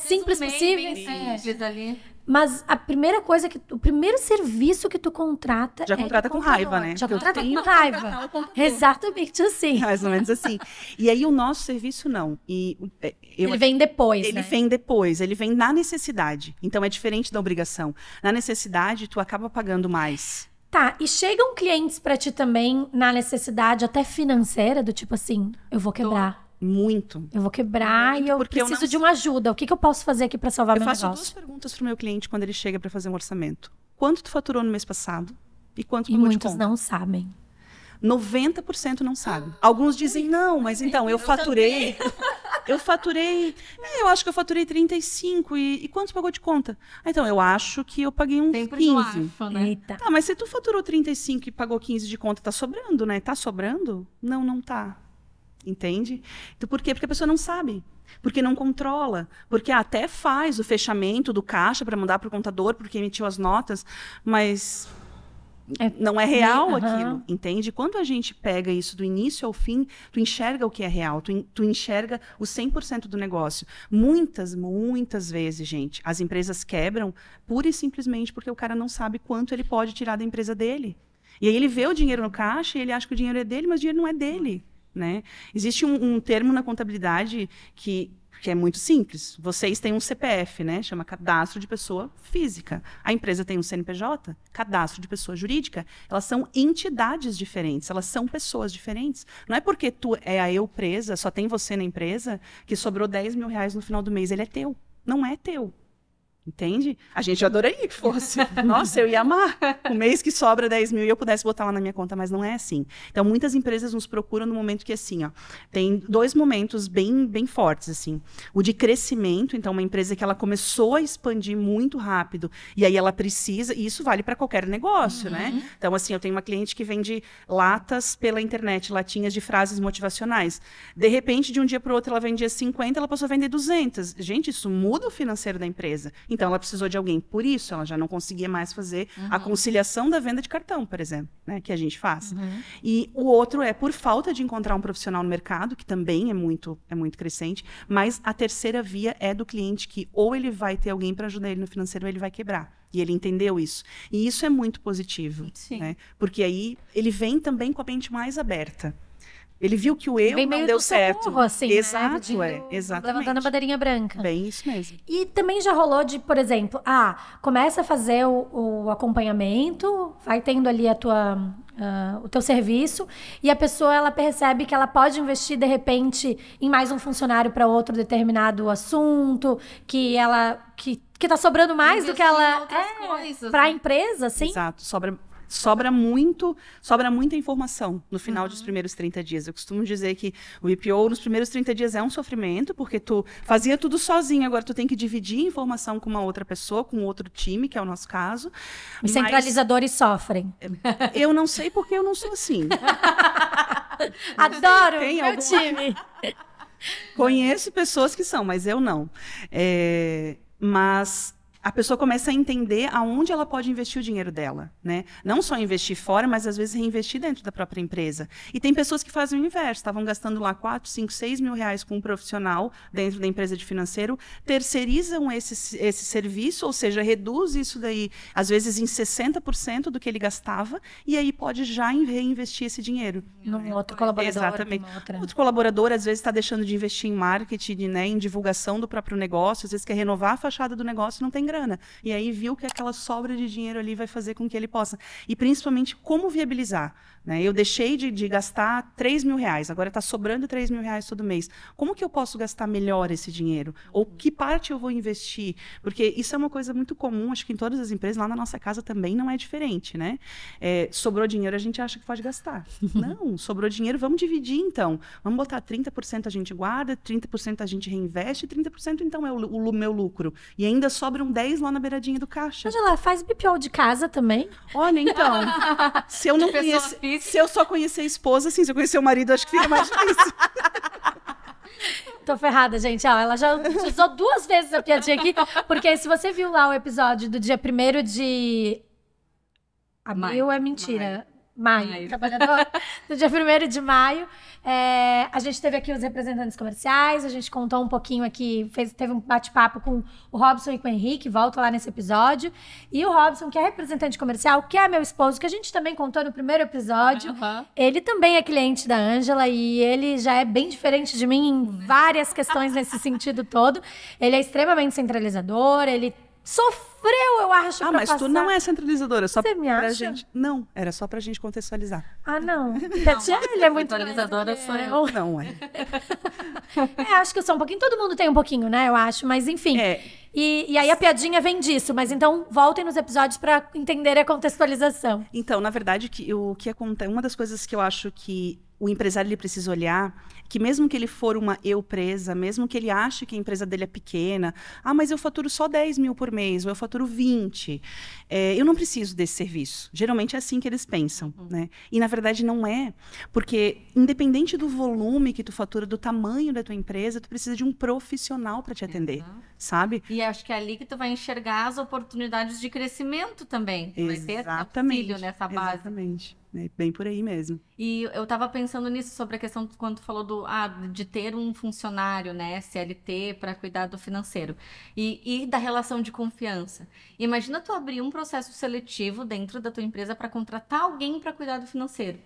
simples possível. Bem simples ali. Mas a primeira coisa o primeiro serviço que tu contrata já contrata com raiva, né? Já contrata com raiva. Exatamente assim. Mais ou menos assim. E aí o nosso serviço não. Ele vem depois, Ele né? vem depois, ele vem na necessidade. Então é diferente da obrigação. Na necessidade, tu acaba pagando mais. Tá, e chegam clientes pra ti também na necessidade até financeira, do tipo assim, eu vou quebrar. Muito. Eu vou quebrar e eu preciso de uma ajuda. O que eu posso fazer aqui para salvar meu negócio? Eu faço 2 perguntas pro meu cliente quando ele chega para fazer um orçamento. Quanto tu faturou no mês passado? E quanto pagou de conta? E muitos não sabem. 90% não sabem. Alguns dizem, não, mas então, eu faturei... eu acho que eu faturei 35 e quanto pagou de conta? Então, eu acho que eu paguei uns sempre 15. Acho, né? Eita. Tá, mas se tu faturou 35 e pagou 15 de conta, tá sobrando, né? Tá sobrando? Não, não tá. Entende? Então, por quê? Porque a pessoa não sabe. Porque não controla. Porque até faz o fechamento do caixa para mandar para o contador, porque emitiu as notas, mas não é real aquilo, entende? Quando a gente pega isso do início ao fim, tu enxerga o que é real, tu enxerga o 100% do negócio. Muitas vezes, gente, as empresas quebram pura e simplesmente porque o cara não sabe quanto ele pode tirar da empresa dele. E aí ele vê o dinheiro no caixa e ele acha que o dinheiro é dele, mas o dinheiro não é dele. Né? Existe um termo na contabilidade que é muito simples. Vocês têm um CPF, né? Chama cadastro de pessoa física. A empresa tem um CNPJ, cadastro de pessoa jurídica. Elas são entidades diferentes, elas são pessoas diferentes. Não é porque tu é a eu presa, só tem você na empresa, que sobrou R$10.000 no final do mês. Ele é teu. Não é teu. Entende? A gente adoraria que fosse. Nossa, eu ia amar. Um mês que sobra 10 mil e eu pudesse botar lá na minha conta, mas não é assim. Então, muitas empresas nos procuram no momento que, assim, ó, tem 2 momentos bem, bem fortes, assim. O de crescimento, então, uma empresa que ela começou a expandir muito rápido, e aí ela precisa, e isso vale para qualquer negócio, né? Então, assim, eu tenho uma cliente que vende latas pela internet, latinhas de frases motivacionais. De repente, de um dia para o outro, ela vendia 50, ela passou a vender 200. Gente, isso muda o financeiro da empresa. Então, ela precisou de alguém. Por isso, ela já não conseguia mais fazer a conciliação da venda de cartão, por exemplo, né, que a gente faz. E o outro é por falta de encontrar um profissional no mercado, que também é muito crescente, mas a terceira via é do cliente que ou ele vai ter alguém para ajudar ele no financeiro ou ele vai quebrar. E ele entendeu isso. E isso é muito positivo, né? Porque aí ele vem também com a mente mais aberta. Ele viu que o eu não deu certo. Socorro, assim, exato, né? exatamente. Levantando a bandeirinha branca. Bem isso mesmo. E também já rolou de, por exemplo, começa a fazer o acompanhamento, vai tendo ali o teu serviço, e a pessoa, ela percebe que ela pode investir, de repente, em mais um funcionário para outro determinado assunto, que tá sobrando mais do que ela para a empresa, sim? Exato, sobra muita informação no final dos primeiros 30 dias. Eu costumo dizer que o BPO nos primeiros 30 dias é um sofrimento, porque tu fazia tudo sozinho, agora tu tem que dividir informação com uma outra pessoa, com outro time, que é o nosso caso. Os centralizadores sofrem. Eu não sei porque eu não sou assim. Adoro meu time. Conheço pessoas que são, mas eu não. Mas a pessoa começa a entender aonde ela pode investir o dinheiro dela, né? Não só investir fora, mas às vezes reinvestir dentro da própria empresa. E tem pessoas que fazem o inverso, estavam gastando lá 4, 5, 6 mil reais com um profissional dentro da empresa de financeiro, terceirizam esse serviço, ou seja, reduz isso daí, às vezes em 60% do que ele gastava, e aí pode já reinvestir esse dinheiro. Num outro colaborador. Exatamente. Outro colaborador, às vezes, está deixando de investir em marketing, né, em divulgação do próprio negócio, às vezes quer renovar a fachada do negócio e não tem grana. E aí viu que aquela sobra de dinheiro ali vai fazer com que ele possa. E principalmente como viabilizar. Né? Eu deixei de gastar 3 mil reais, agora está sobrando 3 mil reais todo mês. Como que eu posso gastar melhor esse dinheiro? Ou que parte eu vou investir? Porque isso é uma coisa muito comum, acho que em todas as empresas, lá na nossa casa também não é diferente. Né? Sobrou dinheiro, a gente acha que pode gastar. Não, sobrou dinheiro, vamos dividir então. Vamos botar 30% a gente guarda, 30% a gente reinveste, 30% então é o meu lucro. E ainda sobram 10 lá na beiradinha do caixa. Angela, faz BPO de casa também? Olha, então, se eu não conhecer, se eu só conhecer a esposa, assim, se eu conhecer o marido, acho que fica mais difícil. Tô ferrada, gente. Ela já usou 2 vezes a piadinha aqui, porque se você viu lá o episódio do dia 1º de abril, é mentira. Maio. Trabalhador. No dia 1º de maio, a gente teve aqui os representantes comerciais, a gente contou um pouquinho aqui, teve um bate-papo com o Robson e com o Henrique, volta lá nesse episódio. E o Robson, que é representante comercial, que é meu esposo, que a gente também contou no primeiro episódio, ele também é cliente da Ângela e ele já é bem diferente de mim em várias questões nesse sentido todo. Ele é extremamente centralizador, ele sofreu, eu acho, pra mas passar. tu não é centralizadora, só Você me acha? gente... Não, era só pra gente contextualizar. Não. Ele é muito centralizadora sou eu. Não é. Acho que eu sou um pouquinho, todo mundo tem um pouquinho, né, eu acho, mas enfim. E aí a piadinha vem disso, mas então voltem nos episódios pra entender a contextualização. Então, na verdade, o que acontece, uma das coisas que eu acho que o empresário ele precisa olhar, que mesmo que ele for uma empresa, mesmo que ele ache que a empresa dele é pequena, mas eu faturo só 10 mil por mês, ou eu faturo 20, eu não preciso desse serviço. Geralmente é assim que eles pensam, né? E na verdade não é, porque independente do volume que tu fatura, do tamanho da tua empresa, tu precisa de um profissional para te atender, sabe? E acho que é ali que tu vai enxergar as oportunidades de crescimento também. Exatamente. Vai ter auxílio nessa base. Exatamente. Bem por aí mesmo. E eu tava pensando nisso, sobre a questão quando tu falou de ter um funcionário, né, CLT, para cuidar do financeiro. E da relação de confiança. Imagina tu abrir um processo seletivo dentro da tua empresa para contratar alguém para cuidar do financeiro.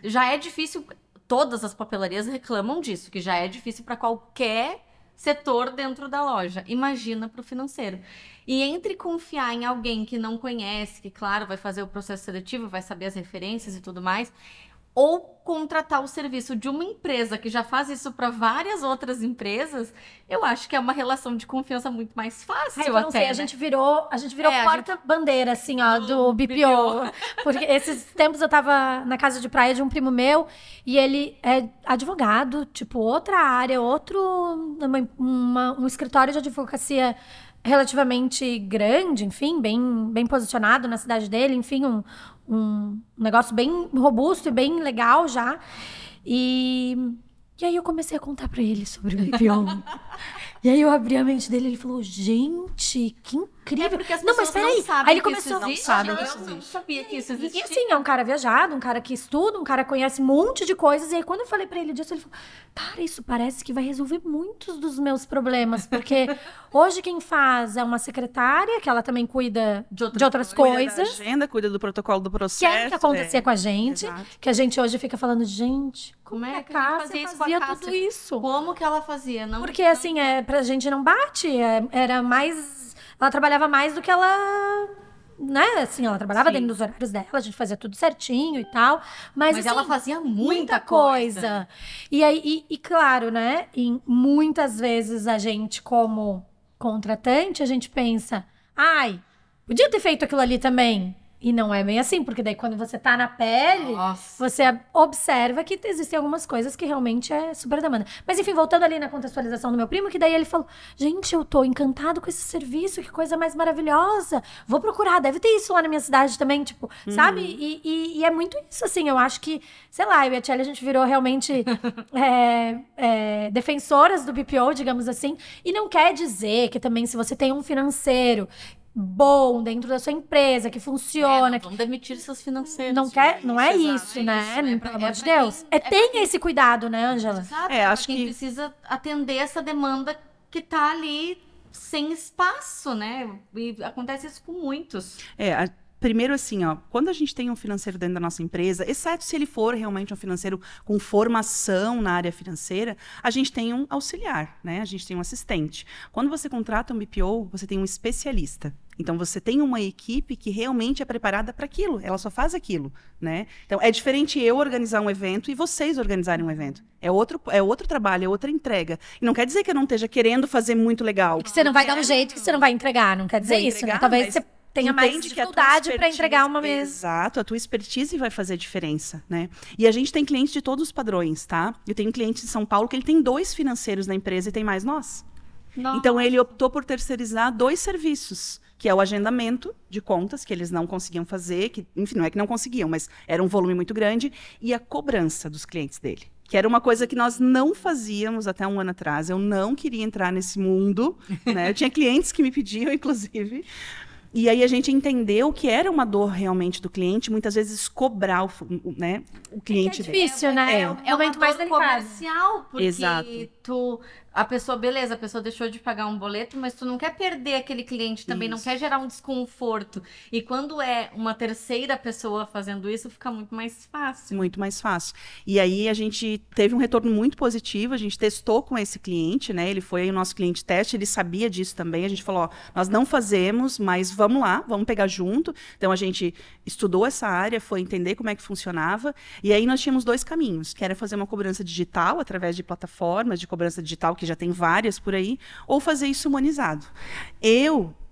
Já é difícil, todas as papelarias reclamam disso, que já é difícil para qualquer setor dentro da loja. Imagina para o financeiro. E entre confiar em alguém que não conhece, que, claro, vai fazer o processo seletivo, vai saber as referências e tudo mais, ou contratar o serviço de uma empresa que já faz isso para várias outras empresas, eu acho que é uma relação de confiança muito mais fácil eu não sei, né? a gente virou porta-bandeira, assim, ó, do BPO. Porque esses tempos eu tava na casa de praia de um primo meu e ele é advogado, tipo, outra área, um escritório de advocacia relativamente grande, enfim, bem posicionado na cidade dele, enfim, um negócio bem robusto e bem legal já. E aí eu comecei a contar pra ele sobre o BPO. E aí eu abri a mente dele e ele falou, gente, que incrível. Porque as Não, mas pessoas não peraí. sabem Aí ele que começou... isso existe. sabem que Eu isso não existe. sabia que isso existia. E assim, é um cara viajado, um cara que estuda, um cara que conhece um monte de coisas. E aí, quando eu falei pra ele disso, ele falou: cara, isso parece que vai resolver muitos dos meus problemas. Porque hoje quem faz é uma secretária, que ela também cuida de outras Cuida da coisas. agenda, cuida do protocolo do Que processo. é o que acontecia com a gente. Exato. Que a gente hoje fica falando, gente, Como é que a gente Cássia fazia isso com a fazia Cássia? tudo isso? Como que ela fazia? Não, Porque, assim, pra gente não bate. Era mais... Ela trabalhava mais do que ela... Né? Assim, ela trabalhava Sim. dentro dos horários dela, a gente fazia tudo certinho e tal. Mas assim, ela fazia muita coisa. E aí, e claro, né? E muitas vezes a gente, como contratante, a gente pensa, ai, podia ter feito aquilo ali também. E não é bem assim, porque daí quando você tá na pele, Nossa. você observa que existem algumas coisas que realmente é super demanda. Mas enfim, voltando ali na contextualização do meu primo, que daí ele falou, gente, eu tô encantado com esse serviço, que coisa mais maravilhosa. Vou procurar, deve ter isso lá na minha cidade também, tipo, sabe? E é muito isso, assim, eu acho que, sei lá, eu e a Tchelle, a gente virou realmente defensoras do BPO, digamos assim. E não quer dizer que também, se você tem um financeiro bom dentro da sua empresa, que funciona, Vamos demitir seus financeiros. não quer, não é Exato, isso, né? isso, é pra- Pelo amor é de pra Deus. quem- Tenha esse cuidado, né, Ângela? Exato, acho quem que- precisa atender essa demanda que tá ali sem espaço, né? E acontece isso com muitos. Primeiro, assim, ó, quando a gente tem um financeiro dentro da nossa empresa, exceto se ele for realmente um financeiro com formação na área financeira, a gente tem um auxiliar, né? A gente tem um assistente. Quando você contrata um BPO, você tem um especialista. Então, você tem uma equipe que realmente é preparada para aquilo. Ela só faz aquilo, né? Então, é diferente eu organizar um evento e vocês organizarem um evento. É outro trabalho, é outra entrega. E não quer dizer que eu não esteja querendo fazer muito legal. Que você não vai dar um jeito que você não vai entregar, não quer dizer Vou isso, né? entregar, Talvez mas você tenha mais entende que a tua dificuldade para expertise- entregar uma mesa. Exato, a tua expertise vai fazer diferença, né? E a gente tem clientes de todos os padrões, tá? Eu tenho um cliente de São Paulo que ele tem 2 financeiros na empresa e tem mais nós. Então, ele optou por terceirizar 2 serviços, que é o agendamento de contas, que eles não conseguiam fazer, que, enfim, não é que não conseguiam, mas era um volume muito grande, e a cobrança dos clientes dele. Que era uma coisa que nós não fazíamos até um ano atrás. Eu não queria entrar nesse mundo, né? Eu tinha clientes que me pediam, inclusive. E aí a gente entendeu que era uma dor realmente do cliente, muitas vezes cobrar né, o cliente É dele. difícil, né? É um momento mais delicado. comercial, porque Exato. a pessoa deixou de pagar um boleto, mas tu não quer perder aquele cliente também, não Isso. quer gerar um desconforto. E quando é uma terceira pessoa fazendo isso, fica muito mais fácil. Muito mais fácil. E aí a gente teve um retorno muito positivo, a gente testou com esse cliente, né? Ele foi o nosso cliente teste, ele sabia disso também. A gente falou, ó, nós não fazemos, mas vamos lá, vamos pegar junto. Então a gente estudou essa área, foi entender como é que funcionava. E aí nós tínhamos 2 caminhos, que era fazer uma cobrança digital através de plataformas de cobrança digital, que já tem várias por aí, ou fazer isso humanizado.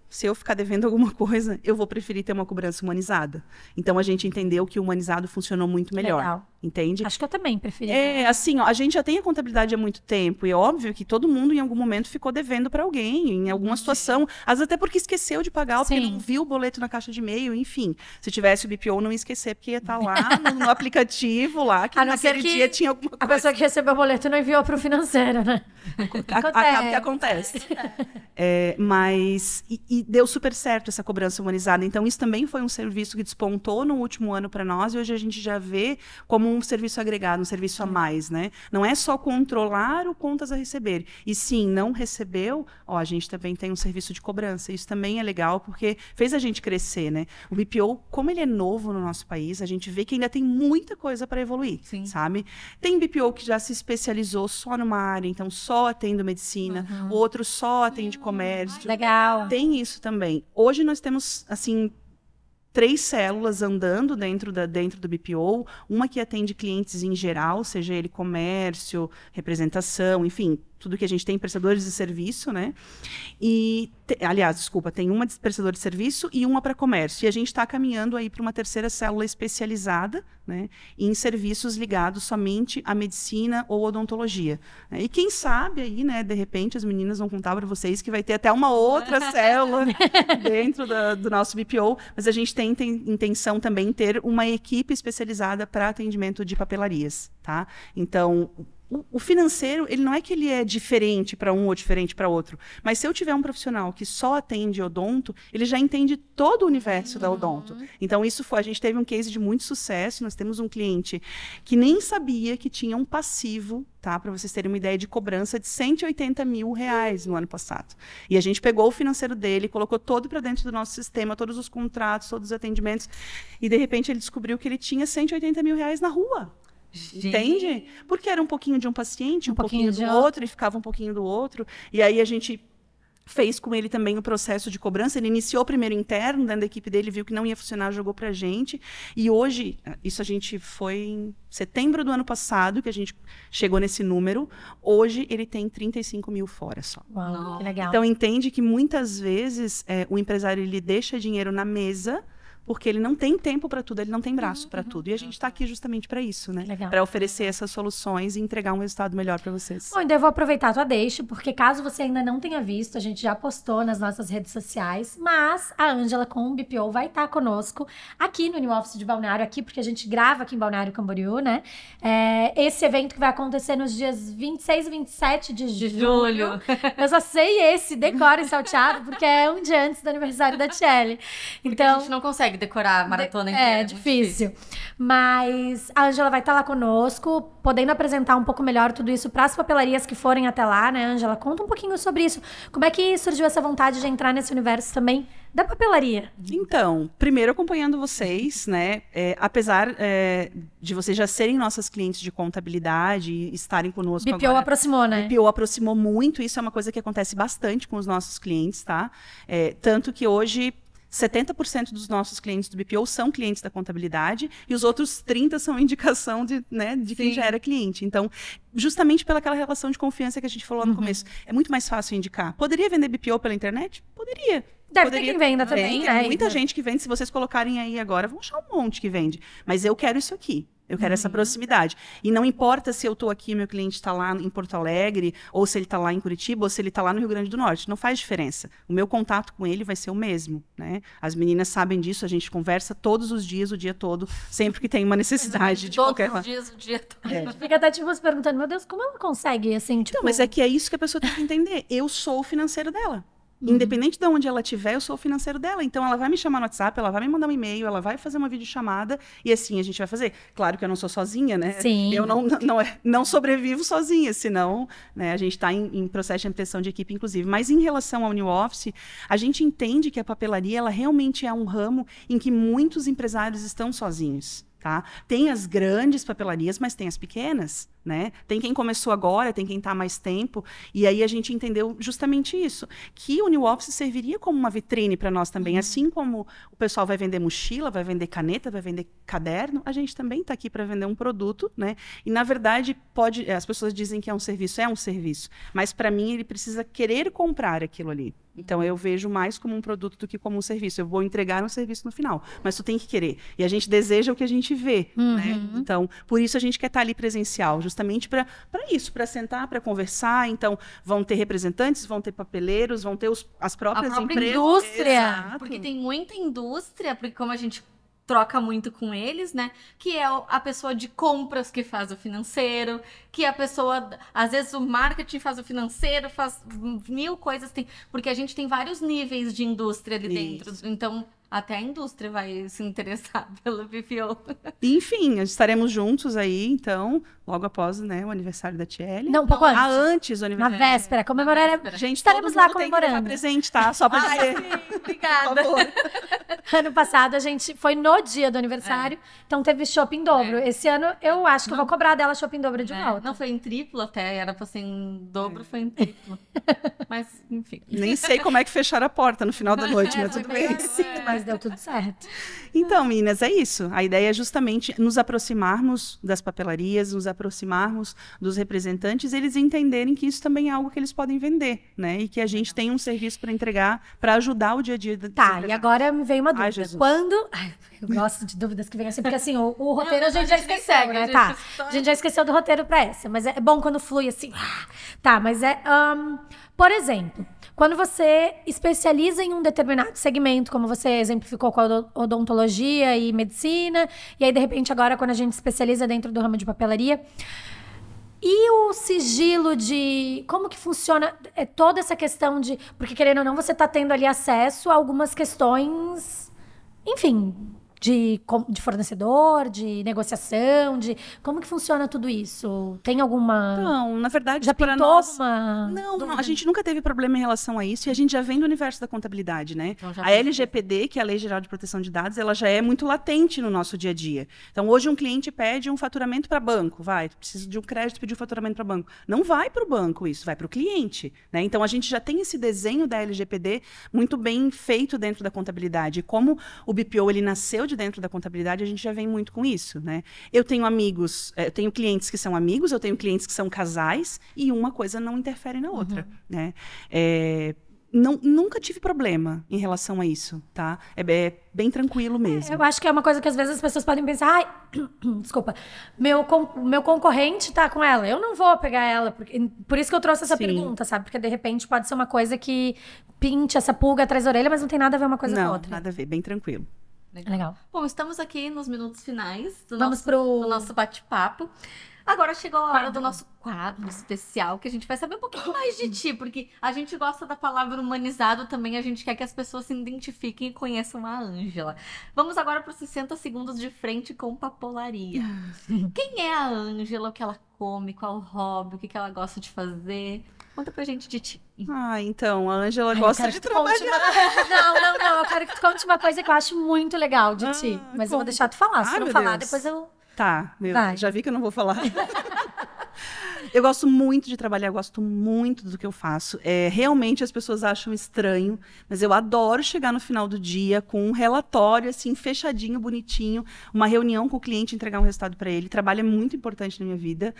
Se eu ficar devendo alguma coisa, eu vou preferir ter uma cobrança humanizada. Então, a gente entendeu que o humanizado funcionou muito melhor. Legal. Entende? Acho que eu também preferi. Assim, ó, a gente já tem a contabilidade há muito tempo, e é óbvio que todo mundo, em algum momento, ficou devendo para alguém, em alguma situação, às vezes até porque esqueceu de pagar, ou porque Sim. não viu o boleto na caixa de e-mail, enfim. Se tivesse o BPO, não ia esquecer, porque ia estar lá no aplicativo, lá, que A não ser naquele que dia tinha alguma A coisa. pessoa que recebeu o boleto não enviou pro financeiro, né? Acaba que acontece. Mas e deu super certo essa cobrança humanizada. Então, isso também foi um serviço que despontou no último ano para nós, e hoje a gente já vê como um serviço agregado, um serviço a mais, né? Não é só controlar o contas a receber. E sim, não recebeu, ó, a gente também tem um serviço de cobrança. Isso também é legal, porque fez a gente crescer, né? O BPO, como ele é novo no nosso país, a gente vê que ainda tem muita coisa para evoluir, Sim. sabe? Tem BPO que já se especializou só numa área, então só atende medicina, outro só atende comércio. Legal. Tem isso também. Hoje nós temos, assim, 3 células andando dentro do BPO, uma que atende clientes em geral, seja ele comércio, representação, enfim, tudo que a gente tem, prestadores de serviço, né? Tem uma de prestador de serviço e uma para comércio. E a gente está caminhando aí para uma terceira célula especializada, né, em serviços ligados somente à medicina ou odontologia. Né? E quem sabe aí, né, de repente as meninas vão contar para vocês que vai ter até uma outra célula dentro do nosso BPO, mas a gente tem intenção também ter uma equipe especializada para atendimento de papelarias, tá? Então, o financeiro, ele não é que ele é diferente para um ou diferente para outro, mas se eu tiver um profissional que só atende odonto, ele já entende todo o universo da odonto. Então, a gente teve um case de muito sucesso, nós temos um cliente que nem sabia que tinha um passivo, tá? Para vocês terem uma ideia, de cobrança de R$180 mil no ano passado. E a gente pegou o financeiro dele, colocou todo para dentro do nosso sistema, todos os contratos, todos os atendimentos, e de repente ele descobriu que ele tinha R$180 mil na rua. Entende? Porque era um pouquinho de um paciente, um pouquinho do outro, e ficava um pouquinho do outro. E aí a gente fez com ele também o processo de cobrança. Ele iniciou primeiro interno, dentro da equipe dele, viu que não ia funcionar, jogou pra gente. E hoje, isso a gente foi em setembro do ano passado, que a gente chegou nesse número. Hoje, ele tem 35 mil fora só. Uau, que legal. Então, entende que muitas vezes o empresário ele deixa dinheiro na mesa porque ele não tem tempo para tudo, ele não tem braço para tudo. E a gente está aqui justamente para isso, né? Para oferecer essas soluções e entregar um resultado melhor para vocês. Bom, então eu vou aproveitar a tua deixa, porque caso você ainda não tenha visto, a gente já postou nas nossas redes sociais, mas a Ângela com o BPO vai estar conosco aqui no New Office de Balneário, aqui, porque a gente grava aqui em Balneário Camboriú, né? Esse evento que vai acontecer nos dias 26 e 27 de julho. Eu só sei esse, decora e salteado, porque é um dia antes do aniversário da Tchelle. Então, a gente não consegue decorar a maratona inteira. É difícil. Mas a Ângela vai estar lá conosco, podendo apresentar um pouco melhor tudo isso para as papelarias que forem até lá, né, Ângela? Conta um pouquinho sobre isso. Como é que surgiu essa vontade de entrar nesse universo também da papelaria? Então, primeiro acompanhando vocês, né? Apesar de vocês já serem nossas clientes de contabilidade e estarem conosco BPO agora. aproximou, né? BPO aproximou muito. Isso é uma coisa que acontece bastante com os nossos clientes, tá? Tanto que hoje 70% dos nossos clientes do BPO são clientes da contabilidade e os outros 30% são indicação de quem já era cliente. Então, justamente pelaquela relação de confiança que a gente falou lá no começo, é muito mais fácil indicar. Poderia vender BPO pela internet? Poderia. Deve ter quem venda também, né? Tem muita gente que vende. Se vocês colocarem aí agora, vão achar um monte que vende. Mas eu quero isso aqui. Eu quero essa proximidade. E não importa se eu estou aqui, meu cliente está lá em Porto Alegre, ou se ele está lá em Curitiba, ou se ele está lá no Rio Grande do Norte. Não faz diferença. O meu contato com ele vai ser o mesmo, né? As meninas sabem disso, a gente conversa todos os dias, o dia todo, sempre que tem uma necessidade de qualquer... Todos os dias, o dia todo. Fica até tipo se perguntando, meu Deus, como ela consegue, assim, tipo... Não, mas é que é isso que a pessoa tem que entender. Eu sou o financeiro dela. Independente de onde ela estiver, eu sou o financeiro dela. Então, ela vai me chamar no WhatsApp, ela vai me mandar um e-mail, ela vai fazer uma videochamada e assim a gente vai fazer. Claro que eu não sou sozinha, né? Sim. Eu não sobrevivo sozinha, senão né, a gente está em processo de ampliação de equipe, inclusive. Mas em relação ao New Office, a gente entende que a papelaria ela realmente é um ramo em que muitos empresários estão sozinhos. Tá? Tem as grandes papelarias, mas tem as pequenas, né? Tem quem começou agora, tem quem está há mais tempo. E aí a gente entendeu justamente isso, que o New Office serviria como uma vitrine para nós também. Assim como o pessoal vai vender mochila, vai vender caneta, vai vender caderno, a gente também está aqui para vender um produto, né? E na verdade as pessoas dizem que é um serviço, mas para mim ele precisa querer comprar aquilo ali. Então, eu vejo mais como um produto do que como um serviço. Eu vou entregar um serviço no final, mas tu tem que querer. E a gente deseja o que a gente vê, né? Então, por isso a gente quer estar ali presencial, justamente para isso, para sentar, para conversar. Então, vão ter representantes, vão ter papeleiros, vão ter as próprias a própria empresas. Indústria! Exato. Porque tem muita indústria, porque como a gente troca muito com eles, né? Que é a pessoa de compras que faz o financeiro, que a pessoa, às vezes o marketing faz o financeiro, faz mil coisas, porque a gente tem vários níveis de indústria ali dentro. Então, até a indústria vai se interessar pelo BPO. Enfim, estaremos juntos aí, então, logo após, né, o aniversário da Tchelle. Não, um pouco antes. Antes do Na aniversário. véspera, comemorar. Gente, estaremos todo lá mundo tem que comemorando. levar presente, tá? Só pra dizer. Sim, obrigada. Por favor. Ano passado a gente foi no dia do aniversário, então teve shopping em dobro. Esse ano eu acho que eu vou cobrar dela shopping em dobro de volta. Não foi em triplo até, era pra ser em dobro, foi em triplo. Mas, enfim. Nem sei como é que fecharam a porta no final da noite, mas Foi tudo meio bem. assim, mas deu tudo certo. Então, meninas, é isso. A ideia é justamente nos aproximarmos das papelarias, nos aproximarmos dos representantes, eles entenderem que isso também é algo que eles podem vender, né? E que a gente tem um serviço para entregar, para ajudar o dia a dia. Tá, e agora me veio uma dúvida. Jesus. Quando... Ai, eu gosto de dúvidas que vêm assim, porque assim, o roteiro a gente já esqueceu, né? Tá, a gente já esqueceu do roteiro pra essa, mas é bom quando flui assim. Tá, mas por exemplo, quando você especializa em um determinado segmento, como você exemplificou com a odontologia e medicina, e aí, de repente, agora, quando a gente especializa dentro do ramo de papelaria, E o sigilo de... Como que funciona toda essa questão de... Porque, querendo ou não, você está tendo ali acesso a algumas questões... Enfim, de fornecedor, de negociação, de... Como que funciona tudo isso? Tem alguma... Não, na verdade, Já para pintou nós... alguma... Não, a gente nunca teve problema em relação a isso e a gente já vem do universo da contabilidade, né? Então, A LGPD, que é a Lei Geral de Proteção de Dados, ela já é muito latente no nosso dia a dia. Então, hoje um cliente pede um faturamento para banco, precisa de um crédito, pedir um faturamento para banco. Não vai para o banco isso, vai para o cliente, né? Então, a gente já tem esse desenho da LGPD muito bem feito dentro da contabilidade. E como o BPO, ele nasceu de dentro da contabilidade, a gente já vem muito com isso, né? Eu tenho amigos, eu tenho clientes que são amigos, eu tenho clientes que são casais, e uma coisa não interfere na outra, né? Nunca tive problema em relação a isso, tá? É bem tranquilo mesmo. Eu acho que é uma coisa que às vezes as pessoas podem pensar, ai, desculpa, meu concorrente tá com ela, eu não vou pegar ela. Por isso que eu trouxe essa pergunta, sabe? Porque de repente pode ser uma coisa que pinte essa pulga atrás da orelha, mas não tem nada a ver uma coisa com a outra. Não, nada a ver, bem tranquilo. Legal. Bom, estamos aqui nos minutos finais do Vamos do nosso bate-papo. Agora chegou a hora do nosso quadro especial, que a gente vai saber um pouquinho mais de ti, porque a gente gosta da palavra humanizado também, a gente quer que as pessoas se identifiquem e conheçam a Ângela. Vamos agora para os 60 segundos de frente com papolaria. Quem é a Ângela, o que ela come, qual o hobby, o que ela gosta de fazer? Conta pra gente de ti. Então, a Ângela gosta de trabalhar. Não, eu quero que tu conte uma coisa que eu acho muito legal de ti, mas eu vou deixar tu falar, se tu não falar, depois eu... Tá, já vi que eu não vou falar. Eu gosto muito de trabalhar, eu gosto muito do que eu faço. Realmente as pessoas acham estranho, mas eu adoro chegar no final do dia com um relatório, assim, fechadinho, bonitinho, uma reunião com o cliente, entregar um resultado para ele. Trabalho é muito importante na minha vida.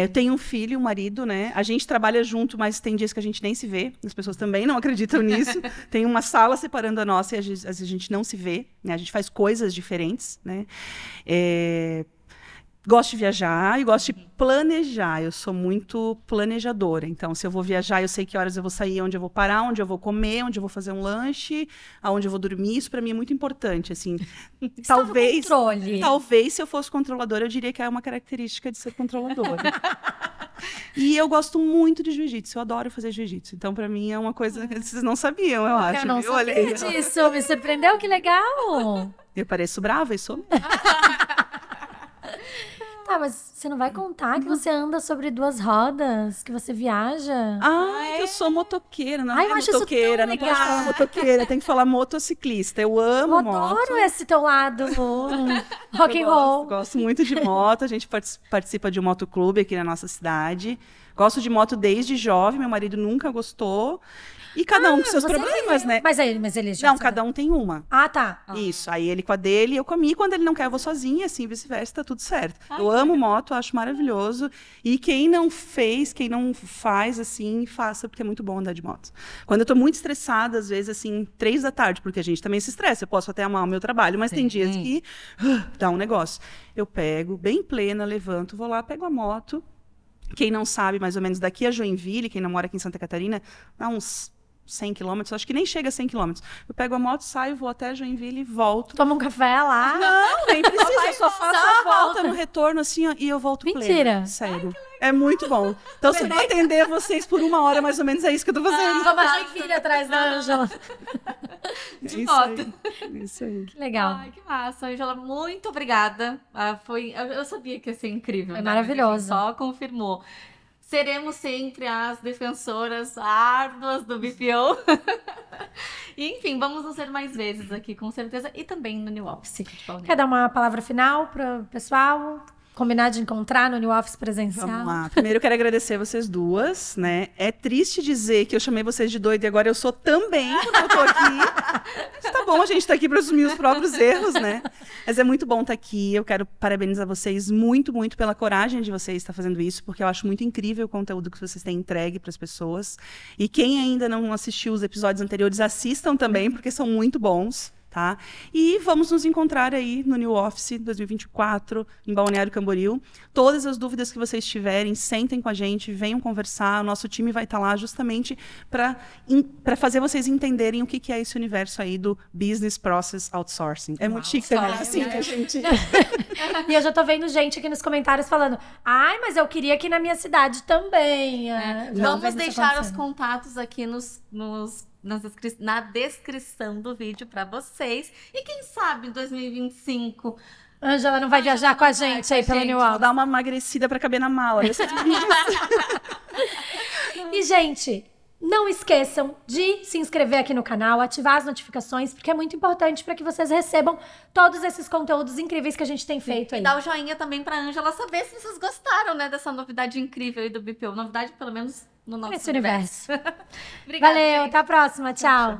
Eu tenho um filho, um marido, né? A gente trabalha junto, mas tem dias que a gente nem se vê. As pessoas também não acreditam nisso. Tem uma sala separando a nossa e às vezes a gente não se vê, né? A gente faz coisas diferentes, né? Gosto de viajar e gosto de planejar. Eu sou muito planejadora. Então, se eu vou viajar, eu sei que horas eu vou sair, onde eu vou parar, onde eu vou comer, onde eu vou fazer um lanche, aonde eu vou dormir. Isso, para mim, é muito importante. Assim, talvez, se eu fosse controladora, eu diria que é uma característica de ser controladora. E eu gosto muito de jiu-jitsu. Eu adoro fazer jiu-jitsu. Então, para mim, é uma coisa que vocês não sabiam, eu acho. Eu não sabia disso. Me surpreendeu, que legal. Eu pareço brava, eu sou. Tá, mas você não vai contar que você anda sobre 2 rodas, que você viaja? Eu sou motoqueira, não eu acho motoqueira, isso tão não pode falar motoqueira, tem que falar motociclista. Eu amo eu moto. adoro esse teu lado rock and roll. Gosto muito de moto, a gente participa de um motoclube aqui na nossa cidade. Gosto de moto desde jovem, meu marido nunca gostou. E cada um com seus problemas, né? Mas ele já... Não, cada um tem uma. Ah, tá. Isso, aí ele com a dele, eu com a minha. Quando ele não quer, eu vou sozinha, assim, vice-versa, tá tudo certo. Eu amo moto, acho maravilhoso. E quem não faz, assim, faça, porque é muito bom andar de moto. Quando eu tô muito estressada, às vezes, assim, 3 da tarde, porque a gente também se estressa. Eu posso até amar o meu trabalho, mas tem dias que dá um negócio. Eu pego, bem plena, levanto, vou lá, pego a moto. Quem não sabe, mais ou menos, daqui a Joinville, quem não mora aqui em Santa Catarina, dá uns 100 quilômetros, acho que nem chega a 100 quilômetros. Eu pego a moto, saio, vou até Joinville e volto. Toma um café lá. Não, nem precisa, eu só faço a volta no retorno, assim, ó, e eu volto plena. Mentira. Sério. É muito bom. Então, se eu não atender vocês por 1 hora, mais ou menos, é isso que eu tô fazendo. Vamos a Joinville atrás da Ângela. De moto. Isso aí. Que legal. Ai, que massa. Ângela, muito obrigada. Eu sabia que ia ser incrível. Foi né? maravilhoso. Só confirmou. Seremos sempre as defensoras árduas do BPO. E, enfim, vamos nos ver mais vezes aqui, com certeza. E também no New Office. Quer dar uma palavra final para o pessoal? Combinar de encontrar no New Office presencial? Vamos lá. Primeiro, eu quero agradecer vocês duas, né? É triste dizer que eu chamei vocês de doida e agora eu sou também, quando eu tô aqui. Mas tá bom, a gente tá aqui para assumir os próprios erros, né? Mas é muito bom estar aqui. Eu quero parabenizar vocês muito, muito pela coragem de vocês estar fazendo isso, porque eu acho muito incrível o conteúdo que vocês têm entregue para as pessoas. E quem ainda não assistiu os episódios anteriores, assistam também, porque são muito bons. tá? E vamos nos encontrar aí no New Office 2024, em Balneário Camboriú. Todas as dúvidas que vocês tiverem, sentem com a gente, venham conversar. O nosso time vai estar lá justamente para fazer vocês entenderem o que é esse universo aí do Business Process Outsourcing. É muito chique também, assim, que a gente... E eu já tô vendo gente aqui nos comentários falando, ai, mas eu queria aqui na minha cidade também. Vamos deixar os contatos aqui na descrição do vídeo para vocês. E quem sabe em 2025... Ângela não vai viajar com a gente aí pelo New Office. Vou dar uma emagrecida para caber na mala. E, gente, não esqueçam de se inscrever aqui no canal, ativar as notificações, porque é muito importante para que vocês recebam todos esses conteúdos incríveis que a gente tem feito aí. E dá o joinha também para Ângela saber se vocês gostaram, né, dessa novidade incrível aí do BPO. Novidade, pelo menos, no nosso universo. Obrigada, Valeu, gente. até a próxima. Tchau.